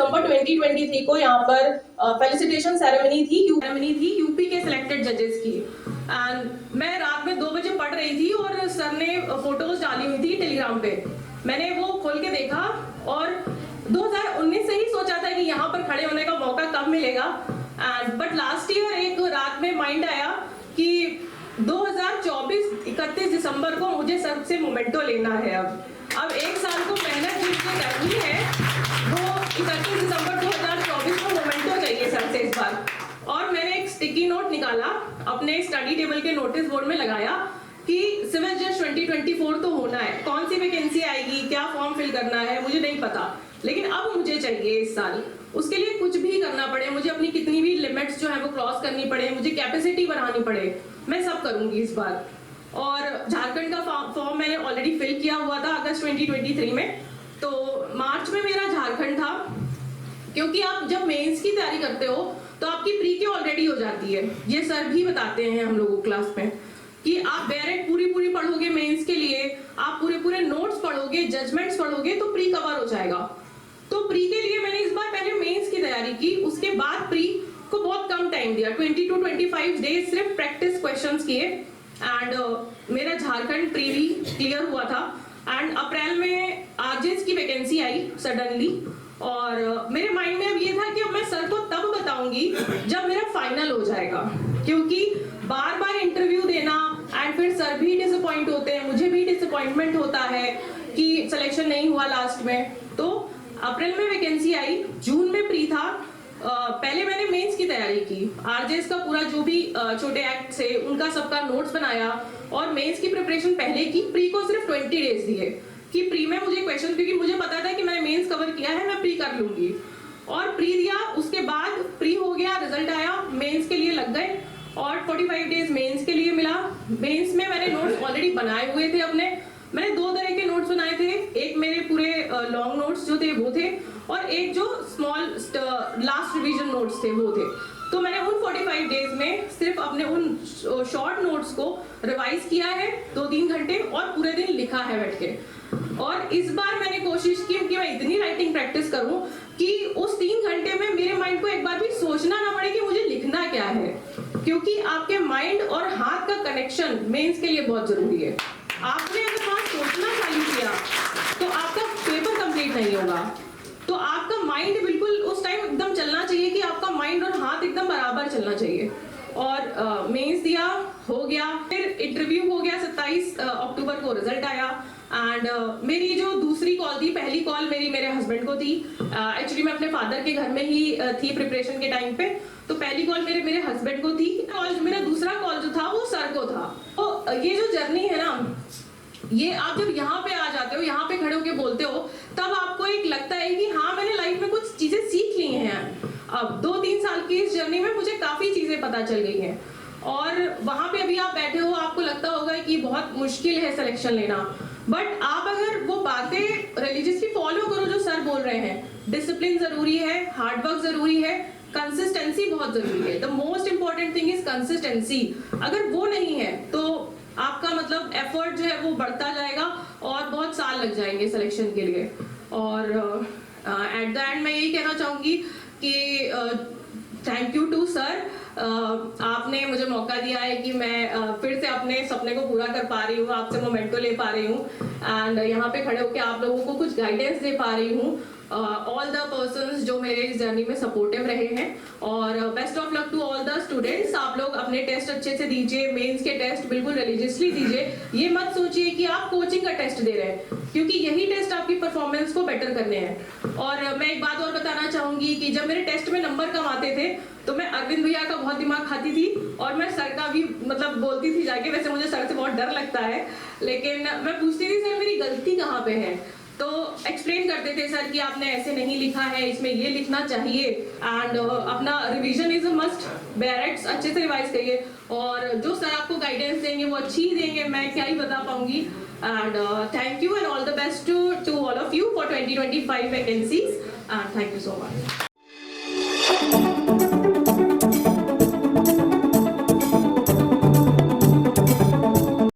दिसंबर 2023 को यहाँ पर फेलिसिटेशन सेरेमनी थी यूपी के सिलेक्टेड जजेस की। एंड मैं रात में 2 बजे पढ़ रही थी और सर ने फोटोज डाली हुई थी टेलीग्राम पे। मैंने वो खोल के देखा और 2019 से ही सोचा था कि यहाँ पर खड़े होने का मौका कब मिलेगा। एंड बट लास्ट ईयर एक रात में माइंड आया कि 2024 31 दिसंबर को मुझे सर से मोमेंटो लेना है। अब 1 साल को मेहनत जिसको करनी है वो 31 दिसंबर 2024 को मोमेंटो चाहिए सर से इस बार। और मैंने एक स्टिकी नोट निकाला, अपने स्टडी टेबल के नोटिस बोर्ड में लगाया कि सिविल जज 2024 तो होना है। कौन सी वैकेंसी आएगी, क्या फॉर्म फिल करना है मुझे नहीं पता, लेकिन अब मुझे चाहिए इस साल। उसके लिए कुछ भी करना पड़े, मुझे अपनी कितनी भी लिमिट्स जो है वो क्रॉस करनी पड़े, मुझे कैपेसिटी बढ़ानी पड़े, मैं सब करूंगी इस बार। और झारखंड का फॉर्म मैंने ऑलरेडी फिल किया हुआ था अगस्त 2023 में, तो मार्च में मेरा झारखंड था। क्योंकि आप जब मेंस की तैयारी करते हो तो आपकी प्री के ऑलरेडी हो जाती है, ये सर भी बताते हैं हम लोगों क्लास में कि आप डायरेक्ट पूरी पढ़ोगे मेंस के लिए, आप पूरे नोट्स पढ़ोगे, जजमेंट्स पढ़ोगे तो प्री कवर हो जाएगा। तो प्री के लिए मैंने इस बार पहले मेंस की तैयारी की, उसके बाद प्री को बहुत कम टाइम दिया, 20 to 25 डेज सिर्फ प्रैक्टिस क्वेश्चंस किए। एंड मेरा झारखंड प्री भी क्लियर हुआ था। एंड अप्रैल में आरजेएस की वैकेंसी आई सडनली, और मेरे माइंड में अब ये था कि अब मैं सर को तब बताऊंगी जब मेरा फाइनल हो जाएगा, क्योंकि बार इंटरव्यू देना एंड फिर सर भी डिसअपॉइंट होते हैं, मुझे भी डिसअपॉइंटमेंट होता है कि सिलेक्शन नहीं हुआ लास्ट में। तो अप्रैल में वैकेंसी आई, जून में प्री था। पहले मैंने मेंस की तैयारी की, आरजेएस का पूरा जो भी छोटे एक्ट से उनका सबका नोट्स बनाया और मेंस की प्रिपरेशन पहले की। प्री को सिर्फ 20 डेज दिए कि प्री में मुझे क्वेश्चन, क्योंकि मुझे पता था कि मैंने मेंस कवर किया है, मैं प्री कर लूंगी। और प्री दिया, उसके बाद प्री हो गया, रिजल्ट आया, मेंस के लिए लग गए और 45 डेज मेंस के लिए मिला। मेंस में मैंने नोट्स ऑलरेडी बनाए हुए थे अपने। मैंने 2 तरह के नोट्स बनाए थे, एक मेरे पूरे लॉन्ग नोट्स जो थे वो थे, और एक जो स्मॉल लास्ट रिवीजन नोट्स थे वो थे। तो मैंने उन 45 डेज में सिर्फ अपने उन शॉर्ट नोट्स को रिवाइज किया है 2-3 घंटे और पूरे दिन लिखा है बैठ के। और इस बार मैंने कोशिश की कि मैं इतनी राइटिंग प्रैक्टिस करूं कि उस 3 घंटे में मेरे माइंड को एक बार भी सोचना ना पड़े कि मुझे लिखना क्या है, क्योंकि आपके माइंड और हाथ का कनेक्शन मेंस के लिए बहुत जरूरी है। आपने अगर वहां सोचना चालू किया तो आपका पेपर कंप्लीट नहीं होगा। तो आपका माइंड बिल्कुल उस टाइम एकदम चलना चाहिए कि आपका माइंड और हाथ एकदम बराबर चलना चाहिए। और मेंस दिया, हो गया, फिर इंटरव्यू हो गया, 27 अक्टूबर को रिजल्ट आया। एंड मेरी जो दूसरी कॉल थी, पहली कॉल मेरे हस्बैंड को थी। एक्चुअली मैं अपने फादर के घर में ही थी प्रिपरेशन के टाइम पे, तो पहली कॉल मेरे हस्बैंड को थी। और मेरा दूसरा कॉल जो था वो सर को था। तो ये जो जर्नी है ना, ये आप जब यहाँ पे आ जाते हो, यहाँ पे खड़े होके बोलते हो, तब आपको एक लगता है कि हाँ मैंने लाइफ में कुछ चीजें सीख ली हैं। अब 2-3 साल की इस जर्नी में मुझे काफी चीजें पता चल गई हैं। और वहां पे अभी आप बैठे हो, आपको लगता होगा कि बहुत मुश्किल है सिलेक्शन लेना, बट आप अगर वो बातें रिलीजियसली फॉलो करो जो सर बोल रहे हैं, डिसिप्लिन जरूरी है, हार्डवर्क जरूरी है, कंसिस्टेंसी बहुत जरूरी है। The most important thing is consistency. अगर वो नहीं है तो आपका मतलब एफर्ट जो है वो बढ़ता जाएगा और बहुत साल लग जाएंगे सिलेक्शन के लिए। और एट द एंड मैं यही कहना चाहूंगी कि थैंक यू टू सर। आपने मुझे मौका दिया है कि मैं फिर से अपने सपने को पूरा कर पा रही हूँ, आपसे मोमेंटो ले पा रही हूँ एंड यहाँ पे खड़े होकर आप लोगों को कुछ गाइडेंस दे पा रही हूँ। ऑल द पर्सन्स जो मेरे इस जर्नी में सपोर्टिव रहे हैं, और best of luck to all the students. आप लोग अपने टेस्ट अच्छे से दीजिए, मेंस के टेस्ट बिल्कुल रिलीजियसली दीजिए। ये मत सोचिए कि आप कोचिंग का टेस्ट दे रहे हैं, क्योंकि यही टेस्ट आपकी परफॉर्मेंस को बेटर करने हैं। और मैं एक बात और बताना चाहूंगी कि जब मेरे टेस्ट में नंबर कम आते थे तो मैं अरविंद भैया का बहुत दिमाग खाती थी और मैं सर का भी मतलब बोलती थी जाके। वैसे मुझे सर से बहुत डर लगता है, लेकिन मैं पूछती थी सर मेरी गलती कहाँ पे है, तो एक्सप्लेन करते थे सर कि आपने ऐसे नहीं लिखा है, इसमें ये लिखना चाहिए। एंड अपना रिवीजन इज अ मस्ट, बैरेक्ट्स अच्छे से रिवाइज करिए, और जो सर आपको गाइडेंस देंगे वो अच्छी ही देंगे, मैं क्या ही बता पाऊंगी। And thank you and all the best to all of you for 2025 vacancies and thank you so much.